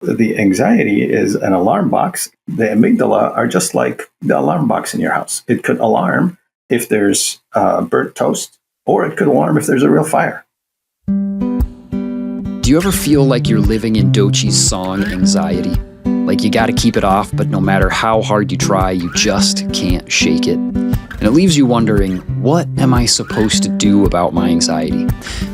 the anxiety is an alarm box. The amygdala are just like the alarm box in your house. It could alarm if there's burnt toast, or it could alarm if there's a real fire. Do you ever feel like you're living in Dochi's song, Anxiety? Like you got to keep it off, but no matter how hard you try, you just can't shake it. And it leaves you wondering, what am I supposed to do about my anxiety?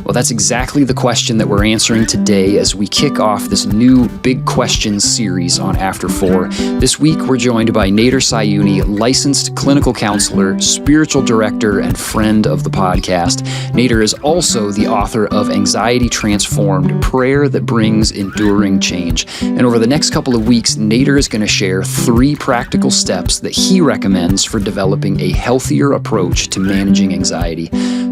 Well, that's exactly the question that we're answering today as we kick off this new Big Questions series on After 4. This week, we're joined by Nader Sahyouni, licensed clinical counselor, spiritual director, and friend of the podcast. Nader is also the author of Anxiety Transformed, Prayer That Brings Enduring Change. And over the next couple of weeks, Nader is going to share 3 practical steps that he recommends for developing a healthier approach to managing anxiety.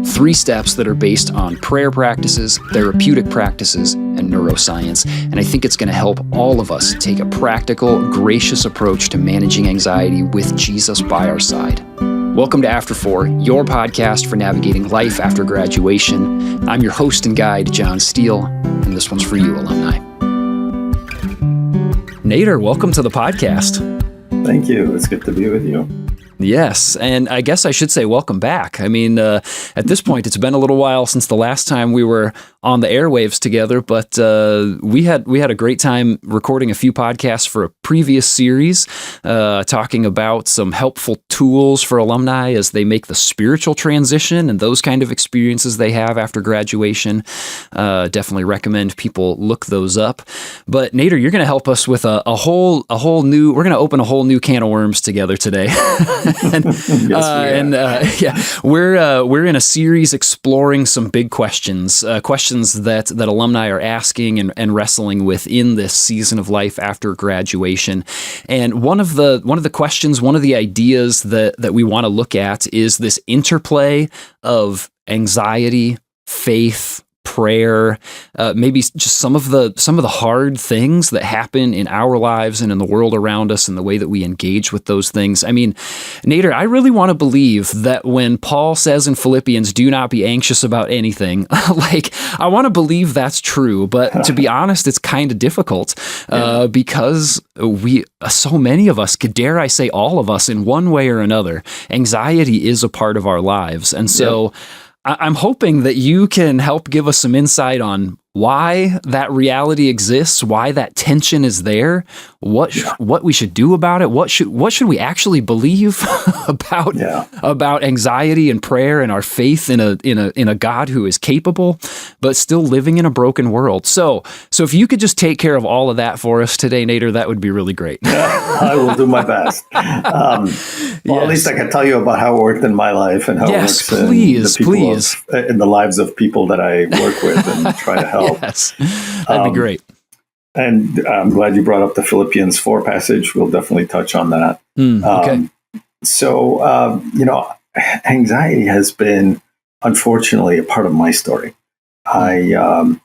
3 steps that are based on prayer practices, therapeutic practices, and neuroscience. And I think it's going to help all of us take a practical, gracious approach to managing anxiety with Jesus by our side. Welcome to After 4, your podcast for navigating life after graduation. I'm your host and guide, John Steele, and this one's for you, alumni. Nader, welcome to the podcast. Thank you. It's good to be with you. Yes, and I guess I should say welcome back. I mean, at this point, it's been a little while since the last time we were on the airwaves together, but we had a great time recording a few podcasts for a previous series, talking about some helpful tools for alumni as they make the spiritual transition and those kind of experiences they have after graduation. Definitely recommend people look those up. But Nader, you're going to help us with we're going to open a whole new can of worms together today. We're in a series exploring some big questions that alumni are asking and wrestling with in this season of life after graduation. And one of the questions, one of the ideas that we want to look at is this interplay of anxiety, faith, prayer, maybe just some of the hard things that happen in our lives and in the world around us and the way that we engage with those things. I mean, Nader, I really want to believe that when Paul says in Philippians, do not be anxious about anything, I want to believe that's true. But to be honest, it's kind of difficult because so many of us, dare I say all of us in one way or another, anxiety is a part of our lives. And so I'm hoping that you can help give us some insight on why that reality exists, why that tension is there, what we should do about it, what should we actually believe about anxiety and prayer and our faith in a God who is capable, but still living in a broken world. So if you could just take care of all of that for us today, Nader, that would be really great. I will do my best. At least I can tell you about how it worked in my life and how it works in the lives of people that I work with and try to help. Yes, that'd be great. And I'm glad you brought up the Philippians 4 passage. We'll definitely touch on that. Okay. Anxiety has been, unfortunately, a part of my story. I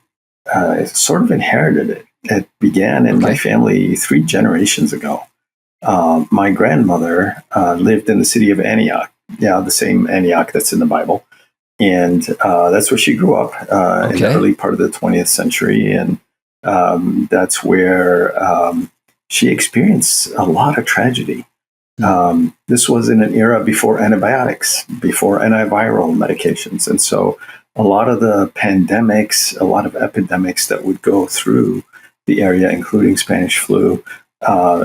sort of inherited it. It began in my family 3 generations ago. My grandmother lived in the city of Antioch, the same Antioch that's in the Bible. And that's where she grew up in the early part of the 20th century. And that's where she experienced a lot of tragedy. This was in an era before antibiotics, before antiviral medications. And so a lot of the pandemics, a lot of epidemics that would go through the area, including Spanish flu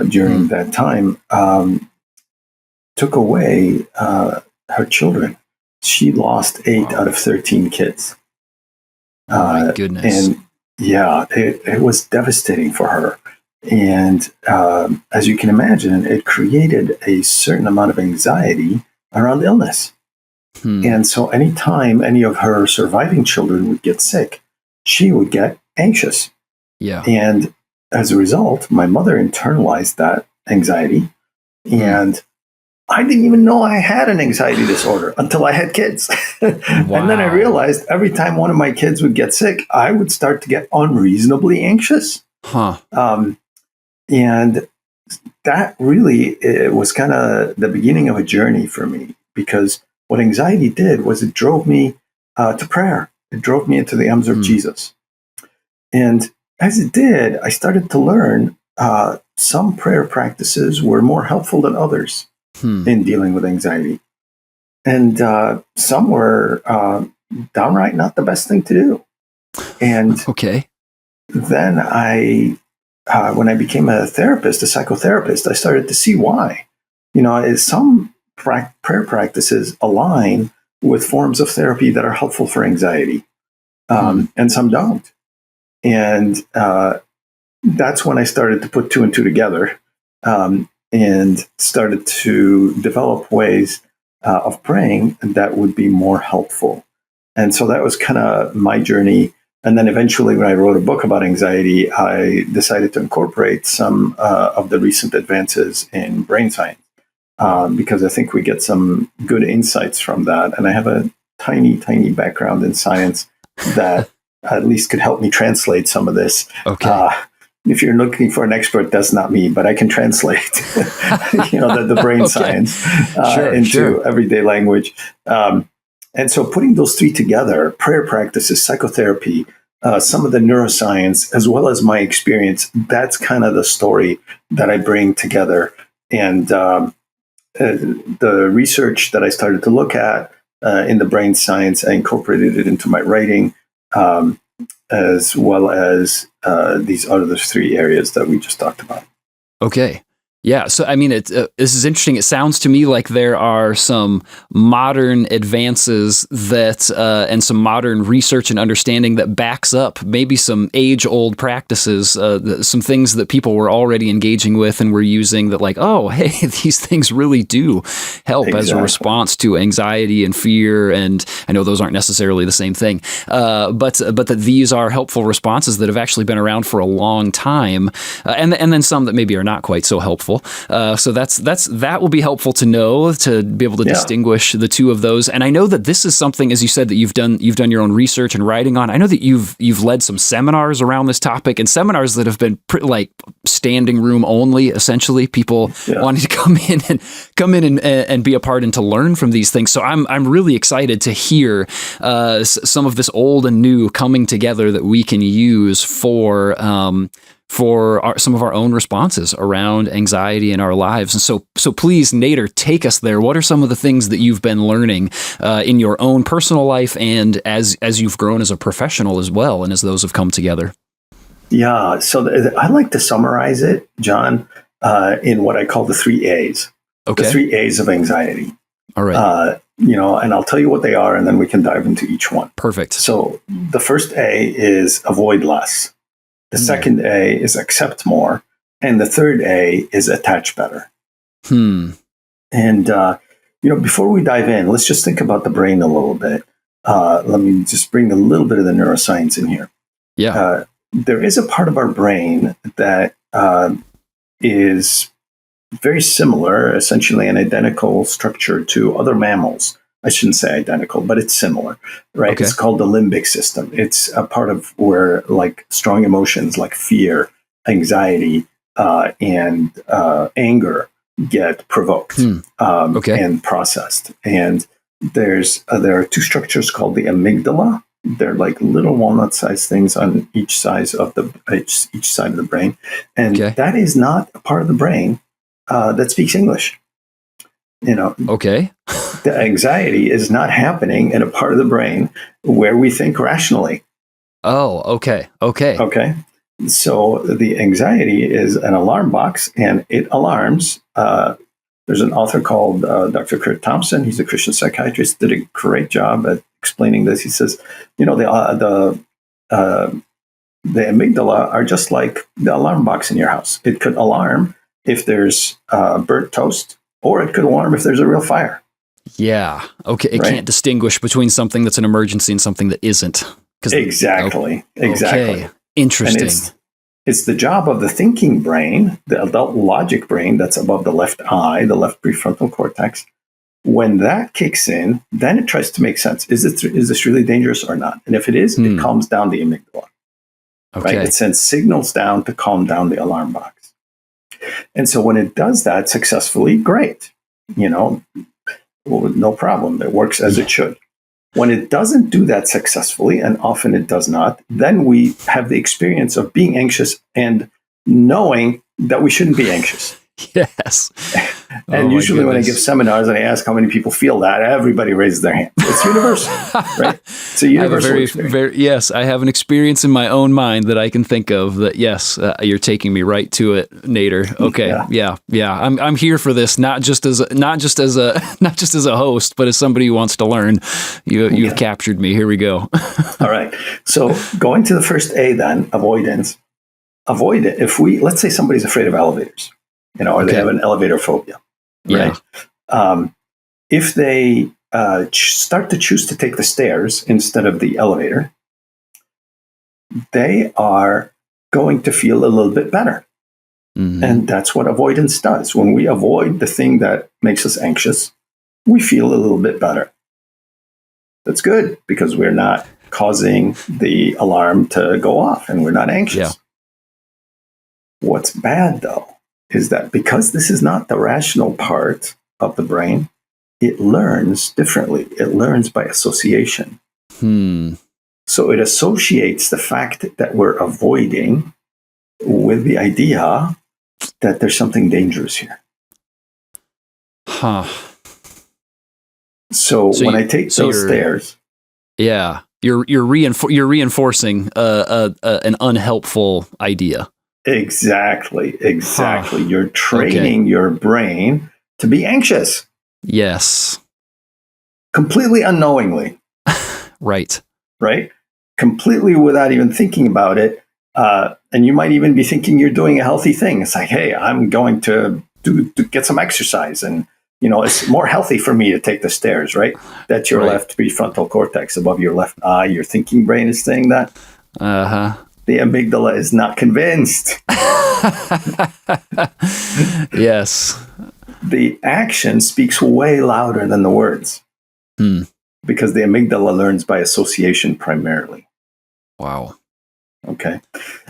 during that time, took away her children. She lost 8 out of 13 kids. My goodness. And it was devastating for her. And as you can imagine, it created a certain amount of anxiety around illness. And so anytime any of her surviving children would get sick, she would get anxious. Yeah. And as a result, my mother internalized that anxiety. And I didn't even know I had an anxiety disorder until I had kids. And then I realized every time one of my kids would get sick, I would start to get unreasonably anxious. And that really was kind of the beginning of a journey for me, because what anxiety did was it drove me to prayer. It drove me into the arms of Jesus. And as it did, I started to learn some prayer practices were more helpful than others Hmm. in dealing with anxiety. And some were downright not the best thing to do. And Okay. then when I became a therapist, a psychotherapist, I started to see why. Some prayer practices align with forms of therapy that are helpful for anxiety, and some don't. And that's when I started to put two and two together, and started to develop ways of praying that would be more helpful. And so that was kind of my journey. And then eventually, when I wrote a book about anxiety, I decided to incorporate some of the recent advances in brain science, because I think we get some good insights from that. And I have a tiny, tiny background in science that at least could help me translate some of this. Okay. If you're looking for an expert, that's not me, but I can translate, the brain Okay. science Sure. into everyday language. And so putting those three together, prayer practices, psychotherapy, some of the neuroscience, as well as my experience, that's kind of the story that I bring together. And the research that I started to look at in the brain science, I incorporated it into my writing, as well as these other three areas that we just talked about. Okay. Yeah. So, I mean, this is interesting. It sounds to me like there are some modern advances that, and some modern research and understanding that backs up maybe some age-old practices, some things that people were already engaging with and were using that, like, oh, hey, these things really do help as a response to anxiety and fear. And I know those aren't necessarily the same thing, but that these are helpful responses that have actually been around for a long time, and then some that maybe are not quite so helpful. So that will be helpful to know, to be able to distinguish the two of those. And I know that this is something, as you said, that you've done your own research and writing on. I know that you've led some seminars around this topic, and seminars that have been like standing room only, essentially, people wanting to come in and be a part and to learn from these things. So I'm really excited to hear some of this old and new coming together that we can use for some of our own responses around anxiety in our lives. And so please, Nader, take us there. What are some of the things that you've been learning in your own personal life, and as you've grown as a professional as well, and as those have come together? Yeah, so I like to summarize it, John, in what I call the three A's. Okay. The three A's of anxiety. All right. And I'll tell you what they are, and then we can dive into each one. Perfect. So the first A is avoid less. The second A is accept more. And the third A is attach better. And, before we dive in, let's just think about the brain a little bit. Let me just bring a little bit of the neuroscience in here. Yeah. There is a part of our brain that is very similar, essentially an identical structure to other mammals. I shouldn't say identical, but it's similar, right? Okay. It's called the limbic system. It's a part of where like strong emotions like fear, anxiety, and anger get provoked and processed. And there are two structures called the amygdala. They're like little walnut-sized things on each side of the brain, and that is not a part of the brain that speaks English. Okay. The anxiety is not happening in a part of the brain where we think rationally. Oh, okay. Okay. So the anxiety is an alarm box, and it alarms. There's an author called Dr. Kurt Thompson. He's a Christian psychiatrist. Did a great job at explaining this. He says, the amygdala are just like the alarm box in your house. It could alarm if there's burnt toast, or it could alarm if there's a real fire. Yeah. Okay. It can't distinguish between something that's an emergency and something that isn't. Exactly. Okay. Interesting. And it's the job of the thinking brain, the adult logic brain that's above the left eye, the left prefrontal cortex. When that kicks in, then it tries to make sense. Is this really dangerous or not? And if it is, it calms down the amygdala. Okay. Right? It sends signals down to calm down the alarm box. And so when it does that successfully, great. No problem. It works as it should. When it doesn't do that successfully, and often it does not, then we have the experience of being anxious and knowing that we shouldn't be anxious. Yes. And usually when I give seminars and I ask how many people feel that, everybody raises their hand. It's universal, right? It's a universal experience. Yes, I have an experience in my own mind that I can think of that, yes, you're taking me right to it, Nader. Okay. Yeah. I'm here for this, not just as a host, but as somebody who wants to learn. You've captured me. Here we go. All right. So going to the first A then, avoidance. Avoid it. If let's say somebody's afraid of elevators, or they have an elevator phobia, right? Yeah. If they start to choose to take the stairs instead of the elevator, they are going to feel a little bit better. Mm-hmm. And that's what avoidance does. When we avoid the thing that makes us anxious, we feel a little bit better. That's good because we're not causing the alarm to go off and we're not anxious. Yeah. What's bad, though, is that because this is not the rational part of the brain, it learns differently. It learns by association. So it associates the fact that we're avoiding with the idea that there's something dangerous here. So when I take those stairs... Yeah, you're reinforcing an unhelpful idea. Exactly. You're training your brain to be anxious. Yes. Completely unknowingly. Right. Completely without even thinking about it. And you might even be thinking you're doing a healthy thing. It's like, hey, I'm going to get some exercise. And, it's more healthy for me to take the stairs, right? That's your left prefrontal cortex above your left eye. Your thinking brain is saying that. Uh-huh. The amygdala is not convinced. Yes. The action speaks way louder than the words. Because the amygdala learns by association primarily. Wow. Okay.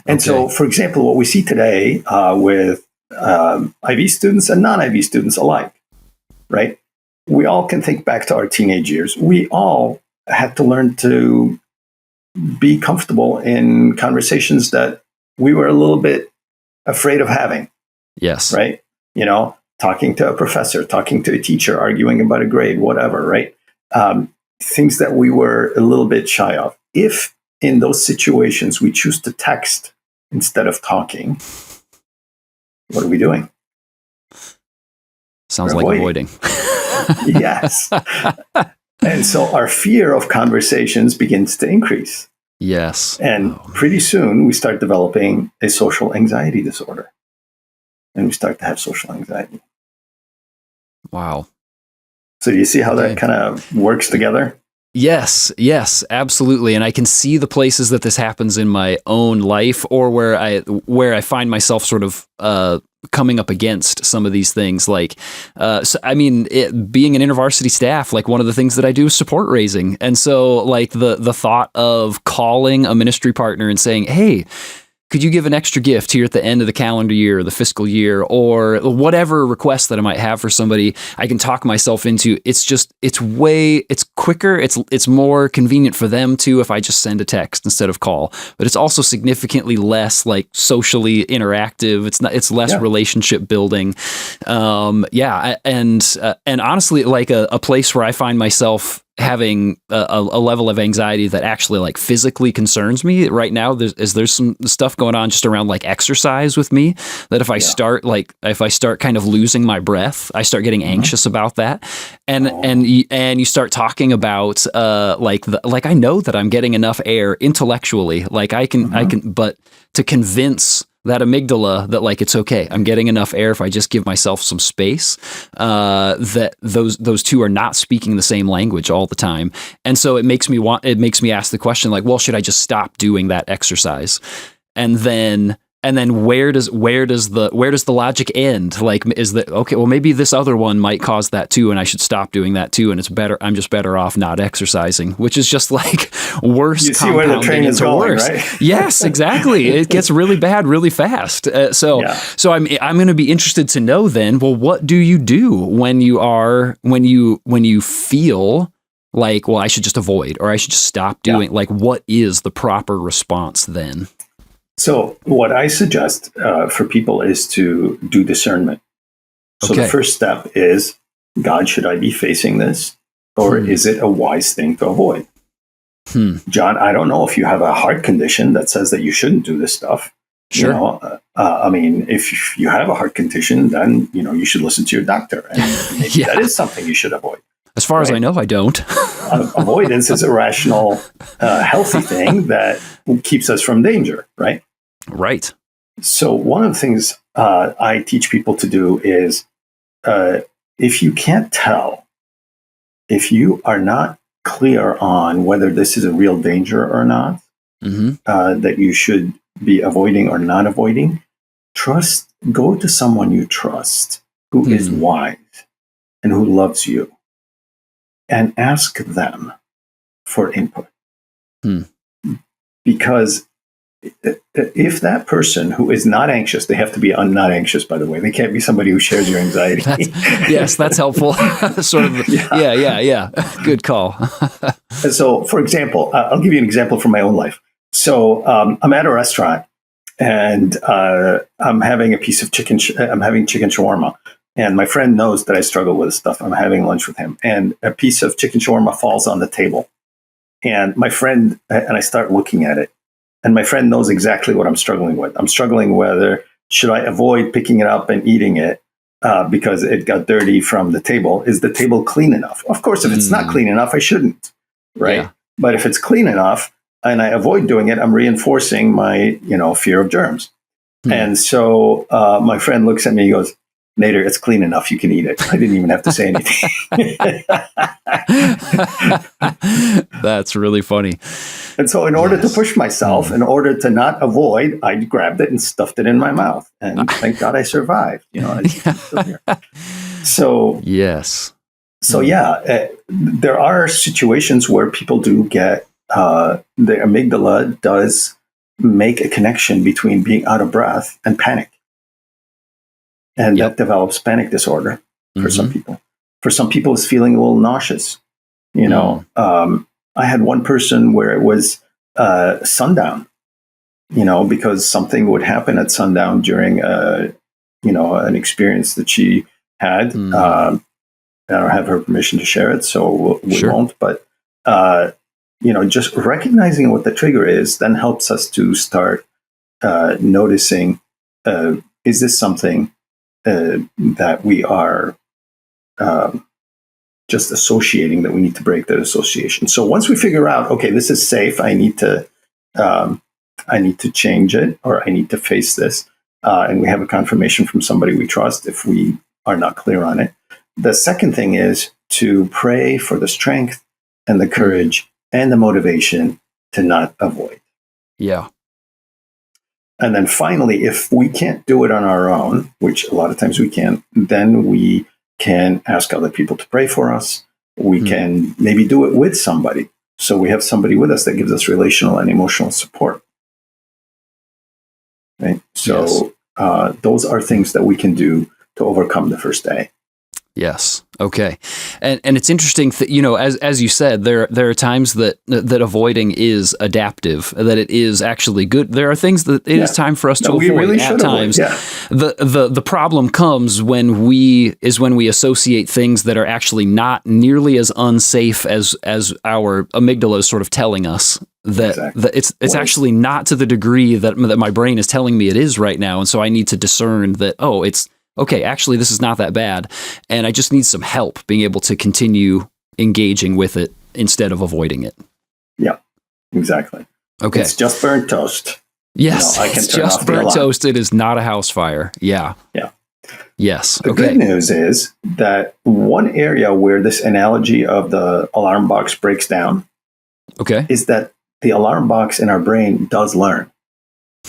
And so, for example, what we see today with IV students and non-IV students alike, right? We all can think back to our teenage years. We all had to learn to be comfortable in conversations that we were a little bit afraid of having. Yes. Right? Talking to a professor, talking to a teacher, arguing about a grade, whatever, right? Things that we were a little bit shy of. If in those situations we choose to text instead of talking, what are we doing? Sounds like avoiding. Yes. And so our fear of conversations begins to increase. Yes. And pretty soon we start developing a social anxiety disorder. And we start to have social anxiety. Wow. So do you see how that kind of works together? Yes, absolutely. And I can see the places that this happens in my own life or where I find myself sort of coming up against some of these things. Like, being an InterVarsity staff, like one of the things that I do is support raising. And so like the thought of calling a ministry partner and saying, hey, could you give an extra gift here at the end of the calendar year or the fiscal year or whatever request that I might have for somebody, I can talk myself into. It's quicker. It's more convenient for them too if I just send a text instead of call, but it's also significantly less like socially interactive. It's less relationship building. And honestly, like a place where I find myself having a level of anxiety that actually like physically concerns me right now. There's some stuff going on just around like exercise with me that if I start kind of losing my breath, I start getting anxious about that. And you start talking about I know that I'm getting enough air intellectually, like I can, but to convince that amygdala that like, it's okay, I'm getting enough air if I just give myself some space, that those two are not speaking the same language all the time. And so it makes me ask the question like, well, should I just stop doing that exercise? And then where does the logic end? Like, is that okay? Well, maybe this other one might cause that too, and I should stop doing that too. And I'm just better off not exercising, which is just like worse. You see where the train is going, worse. Right? Yes, exactly. It gets really bad really fast. So I'm going to be interested to know then. Well, what do you do when you feel like, well, I should just avoid, or I should just stop doing, like, what is the proper response then? So what I suggest for people is to do discernment. So the first step is, God, should I be facing this? Or is it a wise thing to avoid? John, I don't know if you have a heart condition that says that you shouldn't do this stuff. Sure. You know, I mean, if you have a heart condition, then, you know, you should listen to your doctor. And maybe that is something you should avoid. As far as I know, I don't. Avoidance is a rational, healthy thing that keeps us from danger, right? Right. So one of the things I teach people to do is, if you can't tell, if you are not clear on whether this is a real danger or not, that you should be avoiding or not avoiding, go to someone you trust who is wise and who loves you, and ask them for input. Because if that person who is not anxious, they have to be not anxious, by the way. They can't be somebody who shares your anxiety. Yes, that's helpful. Sort of. Yeah. Good call. So, for example, I'll give you an example from my own life. So I'm at a restaurant and I'm having a piece of chicken. I'm having chicken shawarma. And my friend knows that I struggle with this stuff. I'm having lunch with him. And a piece of chicken shawarma falls on the table. And my friend, and I start looking at it. And my friend knows exactly what I'm struggling with. I'm struggling whether should I avoid picking it up and eating it because it got dirty from the table. Is the table clean enough? Of course, if it's not clean enough, I shouldn't, right? Yeah. But if it's clean enough and I avoid doing it, I'm reinforcing my, fear of germs. And so my friend looks at me and goes, Nader, it's clean enough. You can eat it. I didn't even have to say anything. That's really funny. And so in order to push myself, in order to not avoid, I grabbed it and stuffed it in my mouth. And thank God I survived. So, yes. So, there are situations where people do get, the amygdala does make a connection between being out of breath and panic. And that develops panic disorder for some people. For some people, it's feeling a little nauseous. I had one person where it was sundown, because something would happen at sundown during, an experience that she had. I don't have her permission to share it, so we won't. But, just recognizing what the trigger is then helps us to start noticing, is this something that we are just associating, that we need to break that association. So once we figure out, okay, this is safe, I need to change it, or I need to face this, and we have a confirmation from somebody we trust if we are not clear on it. The second thing is to pray for the strength and the courage and the motivation to not avoid. Yeah. And then finally, if we can't do it on our own, which a lot of times we can't, then we can ask other people to pray for us. We can maybe do it with somebody. So we have somebody with us that gives us relational and emotional support. Right? So those are things that we can do to overcome the first day. Yes. Okay. And it's interesting that, as you said, there are times that avoiding is adaptive, that it is actually good. There are things that it is time for us to avoid really at times. The problem comes when we associate things that are actually not nearly as unsafe as our amygdala is sort of telling us that it's actually not to the degree that my brain is telling me it is right now. And so I need to discern that, it's okay, actually, this is not that bad, and I just need some help being able to continue engaging with it instead of avoiding it. Yeah, exactly. Okay. It's just burnt toast. Yes, it's just burnt toast. It is not a house fire. Yeah. Yeah. Yes. The good news is that one area where this analogy of the alarm box breaks down is that the alarm box in our brain does learn.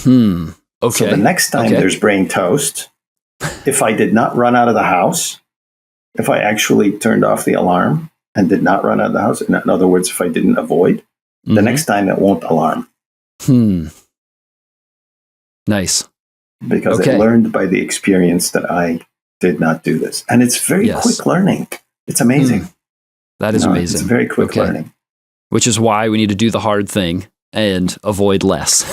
Okay. So the next time there's brain toast, if I did not run out of the house, if I actually turned off the alarm and did not run out of the house, in other words, if I didn't avoid, the next time it won't alarm. Nice. Because it learned by the experience that I did not do this. And it's very quick learning. It's amazing. That is amazing. It's very quick learning. Which is why we need to do the hard thing and avoid less.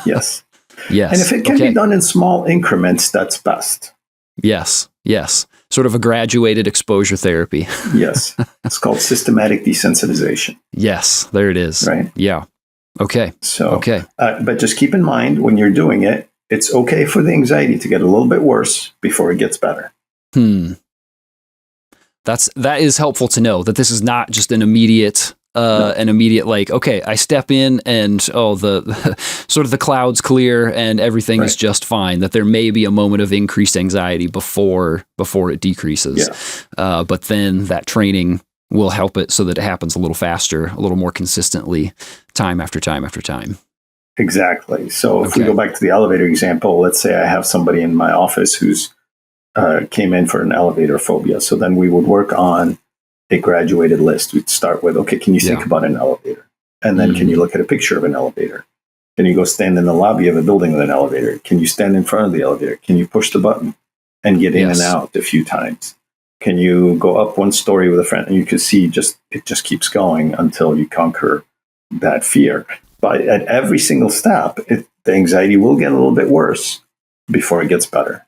Yes. Yes. And if it can be done in small increments, that's best. Yes. Yes. Sort of a graduated exposure therapy. Yes. It's called systematic desensitization. Yes. There it is. Right. Yeah. Okay. So, but just keep in mind when you're doing it, it's okay for the anxiety to get a little bit worse before it gets better. That is helpful to know, that this is not just an immediate like, okay, I step in and the sort of the clouds clear and everything is just fine. That there may be a moment of increased anxiety before it decreases. Yeah. But then that training will help it so that it happens a little faster, a little more consistently, time after time after time. Exactly. So if we go back to the elevator example, let's say I have somebody in my office who's came in for an elevator phobia. So then we would work on a graduated list. We'd start with, okay, can you think about an elevator? And then can you look at a picture of an elevator? Can you go stand in the lobby of a building with an elevator? Can you stand in front of the elevator? Can you push the button and get in and out a few times? Can you go up one story with a friend? And you can see it just keeps going until you conquer that fear. But at every single step, the anxiety will get a little bit worse before it gets better.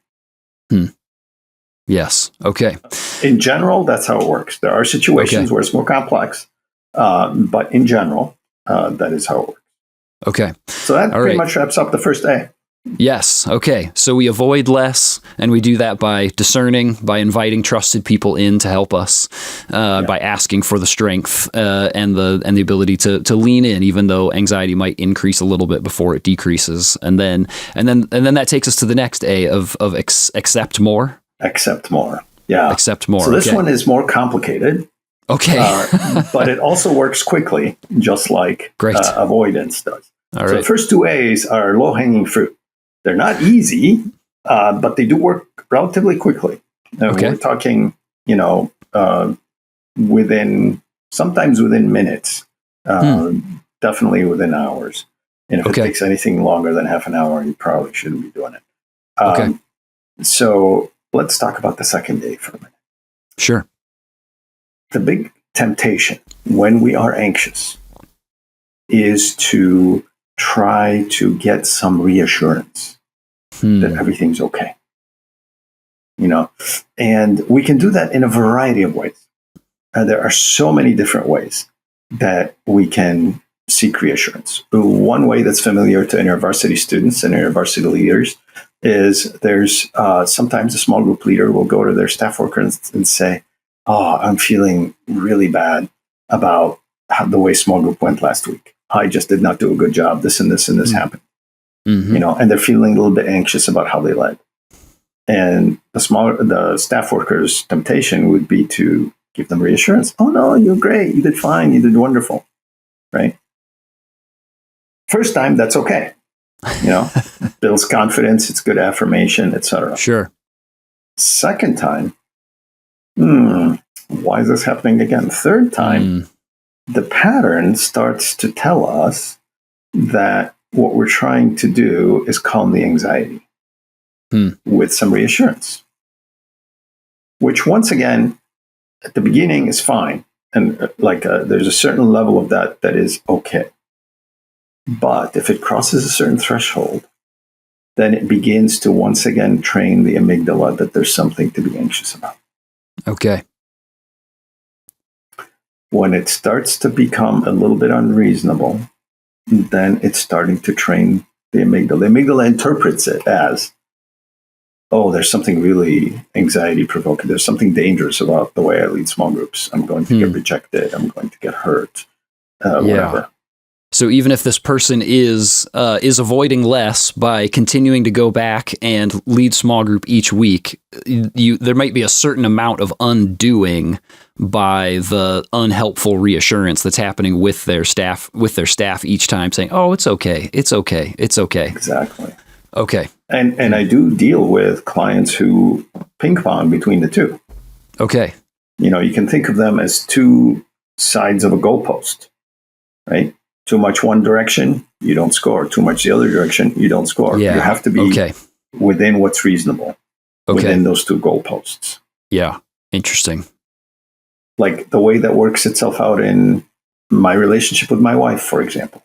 Yes. Okay. In general, that's how it works. There are situations where it's more complex, but in general, that is how it works. Okay. So that pretty much wraps up the first A. Yes. Okay. So we avoid less, and we do that by discerning, by inviting trusted people in to help us, by asking for the strength and the ability to lean in, even though anxiety might increase a little bit before it decreases, and then that takes us to the next A of accept more. Accept more. Yeah. Accept more. So this one is more complicated. Okay. But it also works quickly, just like avoidance does. All so the first two A's are low-hanging fruit. They're not easy, but they do work relatively quickly. We're talking, sometimes within minutes, definitely within hours. And if it takes anything longer than half an hour, you probably shouldn't be doing it. So let's talk about the second A for a minute. Sure. The big temptation when we are anxious is to try to get some reassurance that everything's okay. And we can do that in a variety of ways. There are so many different ways that we can seek reassurance. One way that's familiar to InterVarsity students and InterVarsity leaders is there's sometimes a small group leader will go to their staff worker and say, I'm feeling really bad about the way small group went last week. I just did not do a good job. This and this and this happened. And they're feeling a little bit anxious about how they led. And the staff worker's temptation would be to give them reassurance. Oh no, you're great. You did fine. You did wonderful. Right? First time, that's okay. Builds confidence. It's good affirmation, etc. Sure. Second time, why is this happening again? Third time, the pattern starts to tell us that what we're trying to do is calm the anxiety with some reassurance, which once again, at the beginning is fine. And there's a certain level of that is okay. But if it crosses a certain threshold, then it begins to once again train the amygdala that there's something to be anxious about. Okay. When it starts to become a little bit unreasonable, then it's starting to train the amygdala. The amygdala interprets it as, there's something really anxiety-provoking. There's something dangerous about the way I lead small groups. I'm going to get rejected. I'm going to get hurt. Whatever. So even if this person is avoiding less by continuing to go back and lead small group each week, there might be a certain amount of undoing by the unhelpful reassurance that's happening with their staff each time, saying, "Oh, it's okay, it's okay, it's okay." Exactly. Okay. And I do deal with clients who ping pong between the two. Okay. You can think of them as two sides of a goalpost, right? Too much one direction, you don't score. Too much the other direction, you don't score. Yeah. You have to be within what's reasonable, within those two goalposts. Yeah. Interesting. Like the way that works itself out in my relationship with my wife, for example.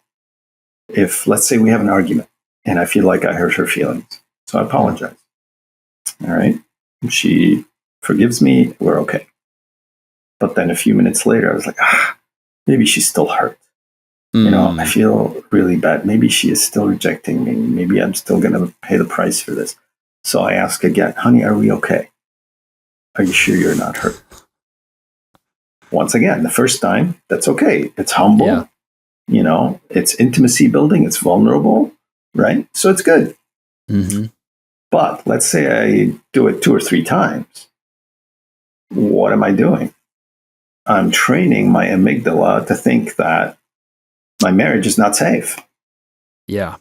If, let's say, we have an argument and I feel like I hurt her feelings, so I apologize. All right. She forgives me. We're okay. But then a few minutes later, I was like, maybe she's still hurt. I feel really bad. Maybe she is still rejecting me. Maybe I'm still going to pay the price for this. So I ask again, honey, are we okay? Are you sure you're not hurt? Once again, the first time, that's okay. It's humble. Yeah. It's intimacy building. It's vulnerable, right? So it's good. Mm-hmm. But let's say I do it 2 or 3 times. What am I doing? I'm training my amygdala to think that my marriage is not safe. Yeah.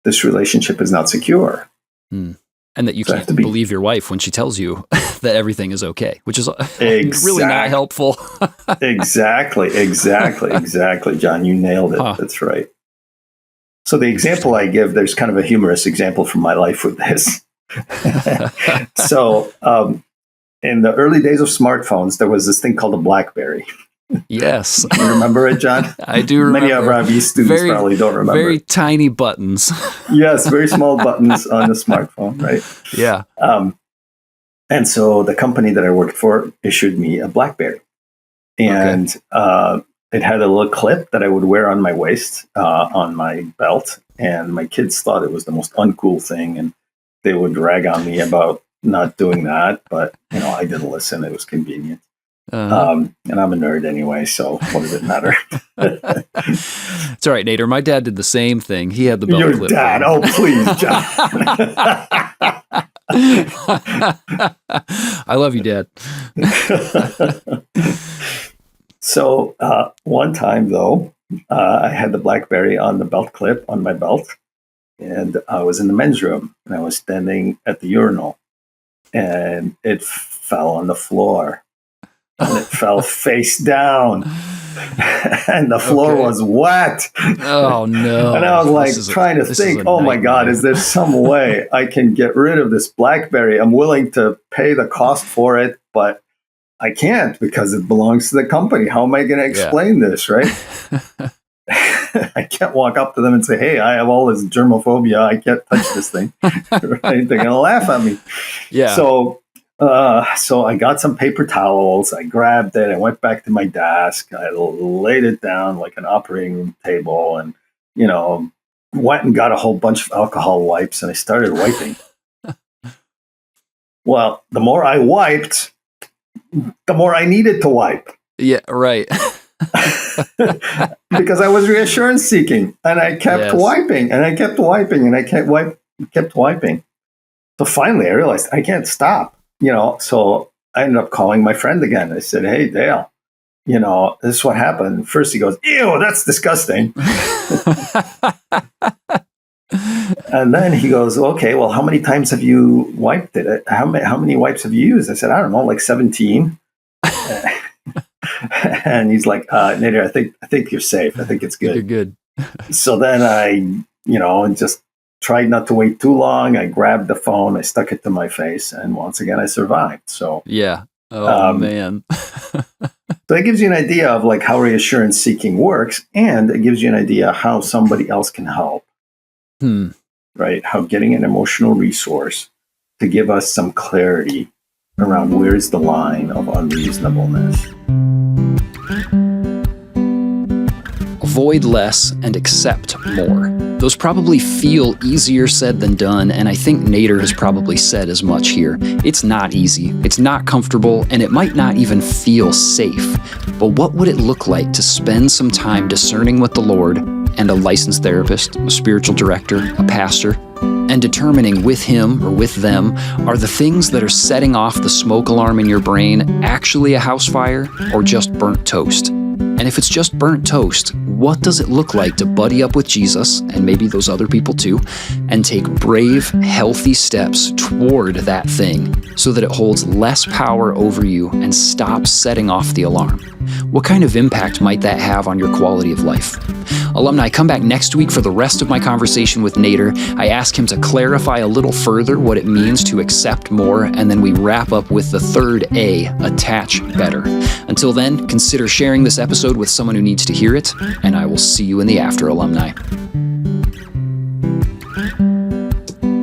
This relationship is not secure. And that you can't believe your wife when she tells you that everything is okay, which is really not helpful. Exactly, John. You nailed it. Huh. That's right. So the example I give, there's kind of a humorous example from my life with this. So in the early days of smartphones, there was this thing called a BlackBerry. Yes. You remember it, John? I do remember. Many of our students probably don't remember. Very tiny buttons. Yes, very small buttons on the smartphone, right? Yeah. And so the company that I worked for issued me a BlackBerry. And it had a little clip that I would wear on my waist, on my belt. And my kids thought it was the most uncool thing. And they would rag on me about not doing that. But, I didn't listen. It was convenient. And I'm a nerd anyway, so what does it matter? It's all right, Nader. My dad did the same thing. He had the belt clip. Your dad? Oh, please, John. I love you, Dad. So one time, though, I had the BlackBerry on the belt clip on my belt, and I was in the men's room, and I was standing at the urinal, and it fell on the floor. And it fell face down, and the floor was wet. Oh no! And I was like trying to think, oh my God, is there some way I can get rid of this BlackBerry? I'm willing to pay the cost for it, but I can't because it belongs to the company. How am I going to explain this, right? I can't walk up to them and say, hey, I have all this germophobia. I can't touch this thing. Right? They're going to laugh at me. Yeah. So I got some paper towels. I grabbed it. I went back to my desk. I laid it down like an operating room table, and went and got a whole bunch of alcohol wipes, and I started wiping. Well, the more I wiped, the more I needed to wipe. Yeah, right. Because I was reassurance seeking, and I kept wiping, and I kept wiping, and I kept wiping. So finally, I realized I can't stop. So I ended up calling my friend again. I said, hey, Dale, this is what happened. First he goes, ew, that's disgusting. And then he goes, okay, well, how many times have you wiped it? How many wipes have you used? I said, I don't know, like 17. And he's like, Nader, I think you're safe. I think it's good. You're good. So then I, just tried not to wait too long. I grabbed the phone, I stuck it to my face, and once again, I survived. So yeah. Oh, man. So it gives you an idea of like how reassurance seeking works, and it gives you an idea how somebody else can help. Right? How getting an emotional resource to give us some clarity around where's the line of unreasonableness. Avoid less and accept more. Those probably feel easier said than done, and I think Nader has probably said as much here. It's not easy, it's not comfortable, and it might not even feel safe. But what would it look like to spend some time discerning with the Lord and a licensed therapist, a spiritual director, a pastor, and determining with him or with them, are the things that are setting off the smoke alarm in your brain actually a house fire or just burnt toast? And if it's just burnt toast, what does it look like to buddy up with Jesus, and maybe those other people too, and take brave, healthy steps toward that thing so that it holds less power over you and stops setting off the alarm? What kind of impact might that have on your quality of life? Alumni, come back next week for the rest of my conversation with Nader. I ask him to clarify a little further what it means to accept more, and then we wrap up with the third A, attach better. Until then, consider sharing this episode with someone who needs to hear it, and I will see you in the after, alumni.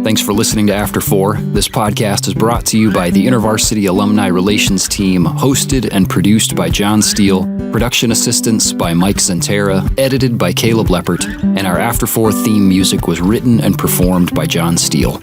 Thanks for listening to After 4. This podcast is brought to you by the InterVarsity Alumni Relations Team, hosted and produced by John Steele, production assistance by Mike Zentera, edited by Caleb Leppert, and our After 4 theme music was written and performed by John Steele.